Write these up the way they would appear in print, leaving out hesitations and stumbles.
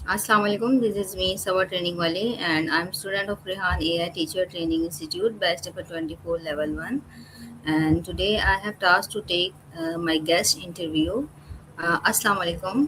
Assalamu alaikum. This is me, Sawa Training Wali, and I'm student of Rehan AI Teacher Training Institute, Best Ever 24 Level 1. And today I have tasked to take my guest interview. Assalamu alaikum.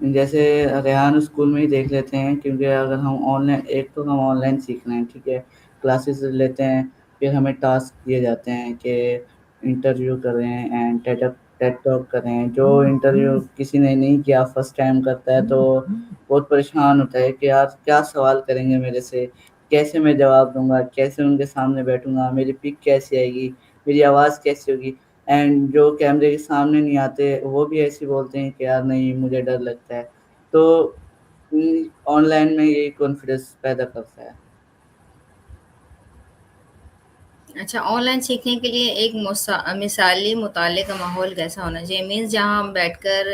جیسے Rehan school میں ہی دیکھ لیتے ہیں، کیونکہ اگر ہم on line, ایک تو ہم آن لائن سیکھ رہے ہیں، ٹھیک ہے، کلاسز لیتے ہیں، پھر ہمیں ٹاسک دیے جاتے ہیں کہ انٹرویو کریں اینڈ ٹیٹ ٹاک کریں. جو انٹرویو کسی نے نہیں کیا، فرسٹ ٹائم کرتا ہے تو بہت پریشان ہوتا ہے کہ یار کیا سوال کریں گے میرے سے، کیسے میں جواب دوں گا، کیسے ان کے سامنے بیٹھوں گا، میری پک کیسی آئے گی، میری آواز کیسی ہوگی. اینڈ جو کیمرے کے سامنے نہیں آتے وہ بھی ایسے بولتے ہیں کہ یار نہیں مجھے ڈر لگتا ہے. تو آن لائن میں یہی کانفیڈینس پیدا کرتا ہے. اچھا، آن لائن سیکھنے کے لیے ایک مثالی مطالعے کا ماحول کیسا ہونا چاہیے؟ مینس جہاں ہم بیٹھ کر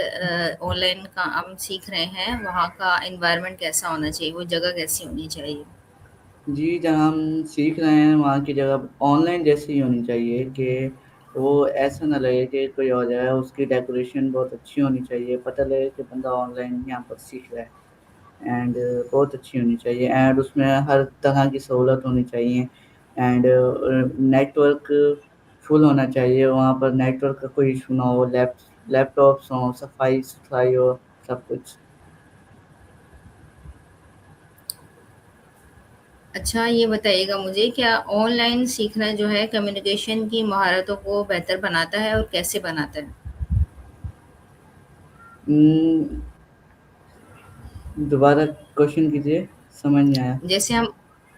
آن لائن کا ہم سیکھ رہے ہیں، وہاں کا انوائرمنٹ کیسا ہونا چاہیے، وہ جگہ کیسی ہونی چاہیے؟ جی جہاں ہم سیکھ رہے ہیں وہاں کی جگہ آن لائن جیسی ہی ہونی چاہیے کہ وہ ایسا نہ لگے کہ کوئی اور جگہ ہے. اس کی ڈیکوریشن بہت اچھی ہونی چاہیے، پتہ لگے کہ بندہ آن لائن یہاں پر سیکھ رہا ہے. اینڈ بہت اچھی ہونی چاہیے، اینڈ اس میں ہر طرح کی سہولت ہونی چاہیے. اینڈ نیٹورک فل ہونا چاہیے، وہاں پر نیٹورک کا کوئی ایشو نہ ہو، لیپ ٹاپس ہوں، صفائی ستھرائی ہو، سب کچھ. اچھا، یہ بتائیے گا مجھے، کیا آن لائن سیکھنا جو ہے کمیونیکیشن کی مہارتوں کو بہتر بناتا ہے اور کیسے بناتا ہے؟ م، دوبارہ کوشچن کیجیے، سمجھ نہیں آیا. جیسے ہم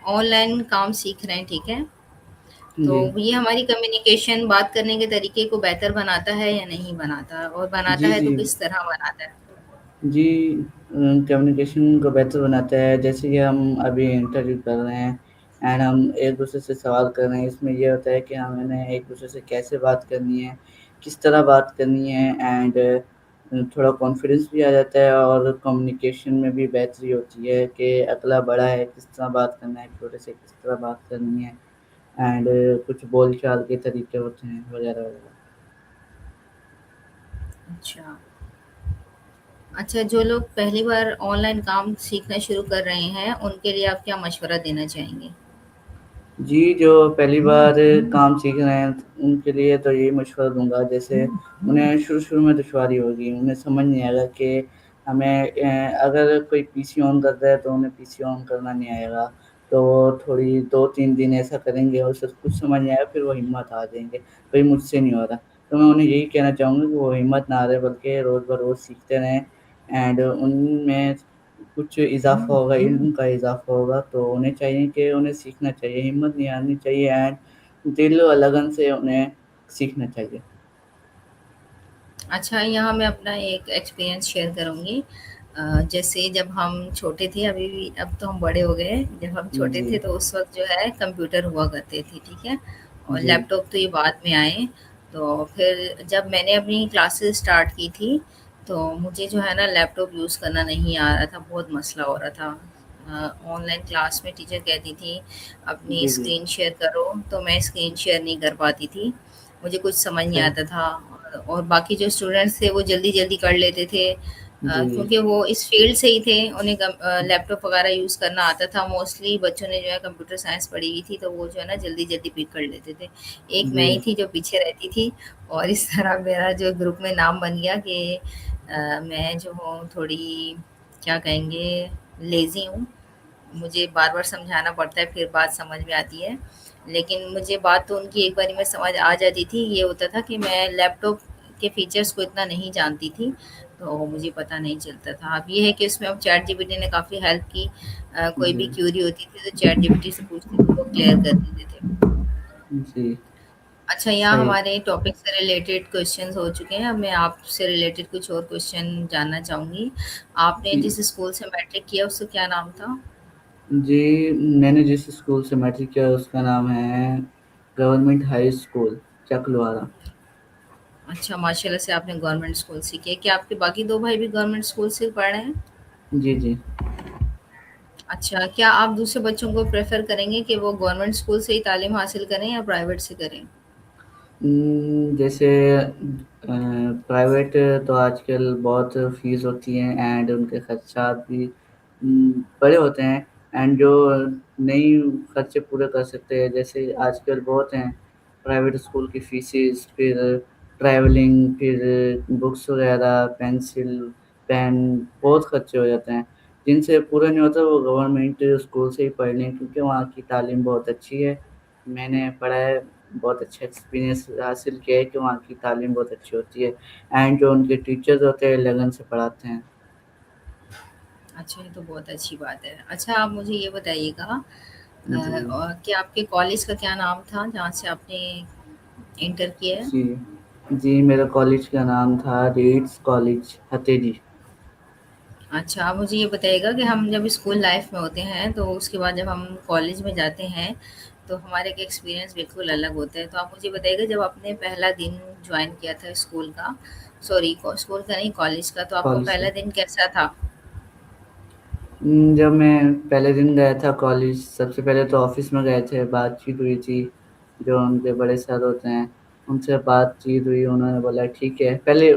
آن لائن کام سیکھ رہے ہیں، ٹھیک ہے، تو جی یہ ہماری کمیونیکیشن، بات کرنے کے طریقے کو بہتر بناتا ہے یا نہیں بناتا، اور بناتا جی ہے تو جی کس طرح بناتا ہے؟ جی کمیونیکیشن کو بہتر بناتا ہے. جیسے کہ ہم ابھی انٹرویو کر رہے ہیں اینڈ ہم ایک دوسرے سے سوال کر رہے ہیں، اس میں یہ ہوتا ہے کہ ہمیں نے ایک دوسرے سے کیسے بات کرنی ہے، کس طرح بات کرنی ہے. اینڈ تھوڑا کانفیڈنس بھی آ جاتا ہے اور کمیونیکیشن میں بھی بہتری ہوتی ہے کہ اگلا بڑا ہے، کس طرح بات کرنا ہے، چھوٹے سے کس طرح بات کرنی ہے. اینڈ کچھ بول چال کے طریقے ہوتے ہیں وغیرہ وغیرہ. اچھا. اچھا، جو لوگ پہلی بار آن لائن کام سیکھنا شروع کر رہے ہیں، ان کے لیے آپ کیا مشورہ دینا چاہیں گے؟ جی جو پہلی بار کام سیکھ رہے ہیں ان کے لیے تو یہی مشورہ دوں گا، جیسے انہیں شروع میں دشواری ہوگی، انہیں سمجھ نہیں آئے گا کہ ہمیں اگر کوئی پی سی آن کرتا ہے تو انہیں پی سی آن کرنا نہیں آئے گا. تو وہ تھوڑی 2-3 دن ایسا کریں گے اور اسے کچھ سمجھ نہیں آئے گا، پھر وہ ہمت ہار جائیں گے بھائی مجھ سے نہیں ہو رہا. تو میں انہیں یہی کہنا چاہوں گا کہ وہ ہمت نہ ہارے بلکہ روز بروز سیکھتے رہیں. اینڈ ان میں کچھ اضافہ ہوگا، علم کا اضافہ ہوگا، تو انہیں چاہیے کہ انہیں سیکھنا چاہیے، ہمت نہیں ہارنی چاہیے. اینڈ دل و لگن سے انہیں سیکھنا چاہیے. اچھا، یہاں میں اپنا ایک ایکسپیرئنس شیئر کروں گی. جیسے جب ہم چھوٹے تھے، ابھی بھی اب تو ہم بڑے ہو گئے، جب ہم چھوٹے جی تھے تو اس وقت جو ہے کمپیوٹر ہوا کرتے تھے، ٹھیک ہے، اور جی لیپ ٹاپ تو یہ بعد میں آئے. تو پھر جب میں نے اپنی کلاسز اسٹارٹ کی تھی تو مجھے جو ہے نا لیپ ٹاپ یوز کرنا نہیں آ رہا تھا، بہت مسئلہ ہو رہا تھا. آن لائن کلاس میں ٹیچر کہتی تھی اپنی جی جی اسکرین شیئر کرو، تو میں اسکرین شیئر نہیں کر پاتی تھی، مجھے کچھ سمجھ نہیں اچھا آتا تھا. اور باقی جو اسٹوڈینٹس تھے وہ جلدی جلدی کر لیتے تھے، جی جی کیونکہ وہ اس فیلڈ سے ہی تھے، انہیں لیپ ٹاپ وغیرہ یوز کرنا آتا تھا. موسٹلی بچوں نے جو ہے کمپیوٹر سائنس پڑھی ہوئی تھی، تو وہ جو ہے نا جلدی جلدی پک کر لیتے تھے. ایک میں جی ہی تھی جو پیچھے رہتی تھی، اور اس طرح میرا جو گروپ میں نام بن گیا کہ میں جو ہوں تھوڑی، کیا کہیں گے، لیزی ہوں. مجھے بار بار سمجھانا پڑتا ہے پھر بات سمجھ میں آتی ہے. لیکن مجھے بات تو ان کی ایک باری میں سمجھ آ جاتی تھی. یہ ہوتا تھا کہ میں لیپ ٹاپ کے فیچرز کو اتنا نہیں جانتی تھی، تو مجھے پتہ نہیں چلتا تھا. اب یہ ہے کہ اس میں اب چیٹ جی پی ٹی نے کافی ہیلپ کی. کوئی جی بھی کیوری ہوتی تھی تو چیٹ جی پی ٹی سے پوچھتی تھی، وہ کلیئر کر دیتے تھے. جی اچھا، یہاں صحیح. ہمارے ٹاپک سے ریلیٹڈ کوشچنز ہو چکے ہیں. اب میں آپ سے ریلیٹڈ کچھ اور کوشچن جاننا چاہوں گی. آپ نے جی جس اسکول سے میٹرک کیا اس کا کیا نام تھا؟ جی میں نے جس اسکول سے میٹرک کیا اس کا نام ہے گورنمنٹ ہائی اسکول چکلوارا. اچھا، ماشاء اللہ سے آپ نے گورنمنٹ اسکول سے کیا. کیا آپ کے باقی دو بھائی بھی گورنمنٹ اسکول سے پڑھ رہے ہیں؟ جی جی اچھا، کیا آپ دوسرے بچوں کو پریفر کریں گے کہ وہ گورنمنٹ اسکول سے ہی تعلیم حاصل کریں یا پرائیویٹ سے کریں؟ جیسے پرائیویٹ تو آج کل بہت فیس ہوتی ہیں اینڈ ان کے خدشات بھی بڑے ہوتے ہیں. اینڈ جو نہیں خرچے پورے کر سکتے، جیسے آج کل بہت ہیں پرائیویٹ اسکول کی فیسز، پھر ٹریولنگ، پھر بکس وغیرہ، پینسل، پین، بہت خرچے ہو جاتے ہیں جن سے پورا نہیں ہوتا، وہ گورنمنٹ اسکول سے ہی پڑھ لیں کیونکہ وہاں کی تعلیم بہت اچھی ہے۔ میں نے پڑھا ہے، بہت اچھا ایکسپیرینس حاصل کیا ہے کہ وہاں کی تعلیم بہت اچھی ہوتی ہے، اینڈ جو ان کے ٹیچرز ہوتے ہیں لگن سے پڑھاتے ہیں۔ اچھا، یہ تو بہت اچھی بات ہے۔ اچھا آپ مجھے یہ بتائیے گا جی کہ آپ کے کالج کا کیا نام تھا جہاں سے آپ نے انٹر کیا ہے؟ جی جی، میرا کالج کا نام تھا ریٹس کالج ہتیجی۔ اچھا آپ مجھے یہ بتائیے گا کہ ہم جب اسکول لائف میں ہوتے ہیں تو اس کے بعد جب ہم کالج میں جاتے ہیں تو ہمارے ایک ایکسپیرینس بالکل الگ ہوتا ہے، تو آپ مجھے بتائیے گا جب آپ نے پہلا دن جوائن کیا تھا اسکول کا، سوری اسکول کا نہیں کالج کا، تو آپ کا کالج کا، پہلا دن کیسا تھا؟ جب میں پہلے دن گیا تھا کالج، سب سے پہلے تو آفس میں گئے تھے، بات چیت ہوئی تھی، جو ان کے بڑے سر ہوتے ہیں ان سے بات چیت ہوئی، انہوں نے بولا ٹھیک ہے، پہلے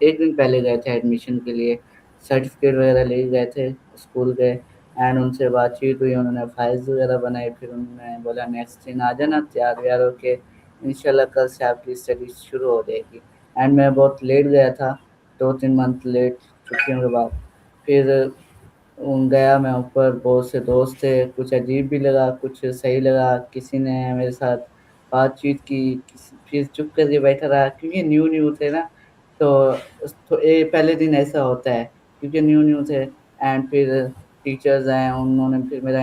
ایک دن پہلے گئے تھے ایڈمیشن کے لیے، سرٹیفکیٹ وغیرہ لے کے گئے تھے، اسکول گئے، اینڈ ان سے بات چیت ہوئی، انہوں نے فائلز وغیرہ بنائی، پھر انہوں نے بولا نیکسٹ دن آ جانا تیار ویار ہو کے، انشاءاللہ کل سے آپ کی اسٹڈی شروع ہو جائے گی۔ اینڈ میں بہت لیٹ گیا تھا، 2 3 منتھ لیٹ چھٹیوں کے بعد۔ پھر گیا میں اوپر، بہت سے دوست تھے، کچھ عجیب بھی لگا کچھ صحیح لگا، کسی نے میرے ساتھ بات چیت کی، پھر چپ کر کے بیٹھا رہا کیونکہ نیو نیو تھے نا، تو پہلے دن ایسا ہوتا ہے کیونکہ نیو نیو تھے، اینڈ پھر ٹیچرز ہیں انہوں نے پھر میرا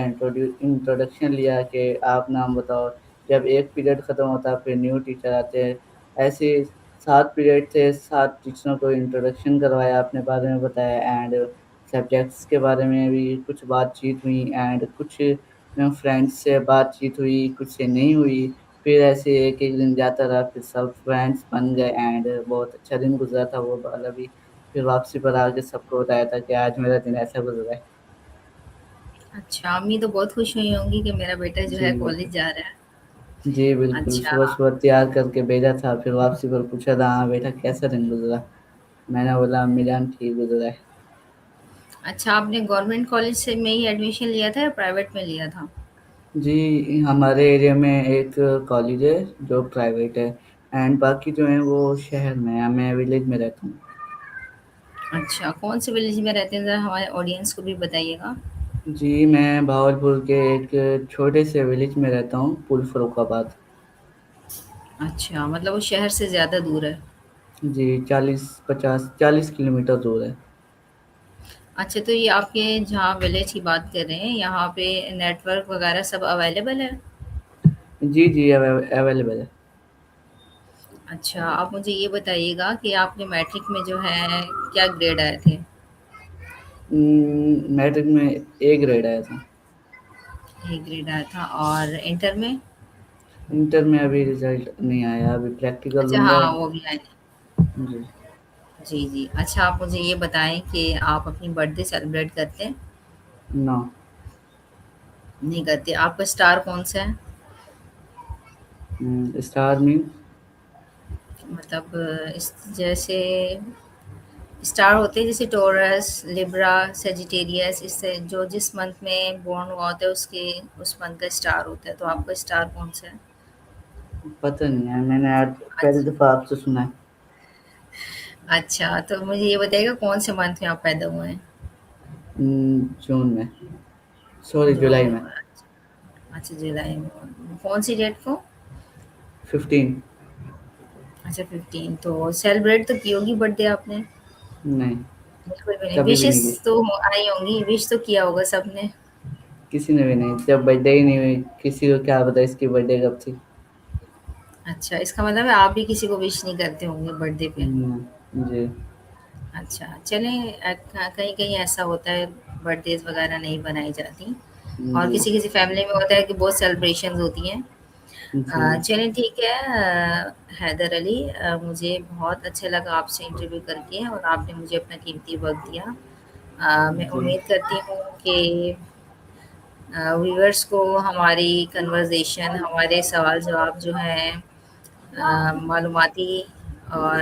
انٹروڈکشن لیا کہ آپ نام بتاؤ، جب ایک پیریڈ ختم ہوتا پھر نیو ٹیچر آتے ہیں، ایسے 7 پیریڈ تھے، 7 ٹیچروں کو انٹروڈکشن کروایا، اپنے بارے میں بتایا، اینڈ سبجیکٹس کے بارے میں بھی کچھ بات چیت ہوئی، اینڈ کچھ فرینڈس سے بات چیت ہوئی، کچھ سے نہیں ہوئی، پھر ایسے ایک ایک دن جاتا رہا، پھر سب فرینڈس بن گئے، اینڈ بہت اچھا دن گزرا تھا وہ والا بھی۔ پھر واپسی پر آ کے سب کو بتایا تھا کہ آج میرا دن ایسا گزرا ہے۔ اچھا امی تو بہت خوش ہوئی ہوں گی کہ میرا بیٹا جو ہے جی بالکل، کالج جا رہا ہے۔ جی بالکل، اچھا صبح صبح تیار کر کے بھیجا تھا، پھر واپسی پر پوچھا تھا ہاں بیٹا کیسا دن گزرا، میں نے بولا امی جان ٹھیک گزرا ہے۔ اچھا آپ نے گورنمنٹ کالج سے میں ہی ایڈمیشن لیا تھا یا پرائیویٹ میں لیا تھا؟ جی ہمارے ایریا میں ایک کالج ہے جو پرائیویٹ ہے، اینڈ باقی جو ہیں وہ شہر میں ہیں، میں ولیج میں رہتا ہوں۔ اچھا کون سے ولیج میں رہتے ہیں ذرا ہمارے آڈینس کو بھی بتائیے گا۔ جی میں بہاولپور کے ایک چھوٹے سے ولیج میں رہتا ہوں، پل فروخ آباد۔ اچھا مطلب وہ شہر سے زیادہ دور ہے؟ جی 40 50 40 کلو میٹر دور ہے۔ اچھا تو یہ آپ کے جہاں ولیج کی بات کر رہے ہیں یہاں پہ نیٹ ورک وغیرہ سب اویلیبل ہے؟ جی جی اویلیبل ہے۔ اچھا آپ مجھے یہ بتائیے گا کہ آپ نے میٹرک میں جو ہے کیا گریڈ آئے تھے؟ میٹرک میں A گریڈ آیا تھا۔ ایک گریڈ آیا تھا، اور انٹر میں؟ انٹر میں ابھی رزلٹ نہیں آیا، ابھی پریکٹیکل اچھا دوں گا۔ ہاں وہ بھی آئے تھے۔ جی جی جی اچھا آپ مجھے یہ بتائیں کہ آپ اپنی برتھ ڈے سیلیبریٹ کرتے ہیں؟ نو۔ نہیں کرتے؟ آپ کا اسٹار کون سا ہے؟ اسٹار مین؟ مطلب جیسے اسٹار ہوتے ہیں جیسے ٹورس، لیبرا، سیجیٹیریس، اس سے جو جس منتھ میں بورن ہوا ہوتا ہے اس منتھ کا اسٹار ہوتا ہے، تو آپ کا اسٹار کون سا ہے؟ پتہ نہیں ہے، میں نے آج پہلی اچھا دفعہ آپ سے سنا ہے۔ اچھا تو مجھے یہ بتائیے گا کون سے منتھ میں آپ پیدا ہوئے ہیں؟ جون میں، سوری جون جولائی میں؟ میں۔ اچھا جولائی میں، کون سی ڈیٹ کو؟ 15۔ اچھا 15، تو سیلیبریٹ تو کی ہوگی برتھ ڈے آپ نے؟ نہیں، بالکل بھی نہیں؟ کبھی بھی وشز نہیں کی، تو آئی ہوں گی، وش تو کیا ہوگا سب نے؟ کسی نے بھی نہیں، جب برتھ ڈے ہی نہیں ہوئی کسی کو کیا پتا اس کی برتھ ڈے کب تھی۔ اچھا اس کا مطلب ہے آپ بھی کسی کو وش نہیں کرتے ہوں گے برتھ ڈے پہ؟ جی اچھا چلیں، کہیں کہیں ایسا ہوتا ہے برتھ ڈیز وغیرہ نہیں بنائی جاتی، اور جی کسی کسی فیملی میں ہوتا ہے کہ بہت سیلیبریشنز ہوتی ہیں۔ جی چلیں ٹھیک ہے حیدر علی، مجھے بہت اچھا لگا آپ سے انٹرویو کر کے، اور آپ نے مجھے اپنا قیمتی وقت دیا۔ میں جی امید کرتی ہوں کہ ویورس کو ہماری کنورزیشن، ہمارے سوال جواب جو ہیں معلوماتی اور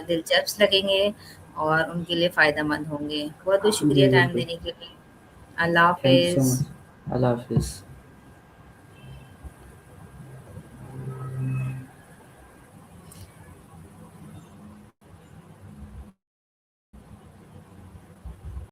دلچسپ لگیں گے، اور ان کے لیے فائدہ مند ہوں گے۔ بہت بہت شکریہ جی ٹائم بالکل، دینے کے لیے۔ اللہ تھینک یو سو حافظ۔ مچ، اللہ حافظ۔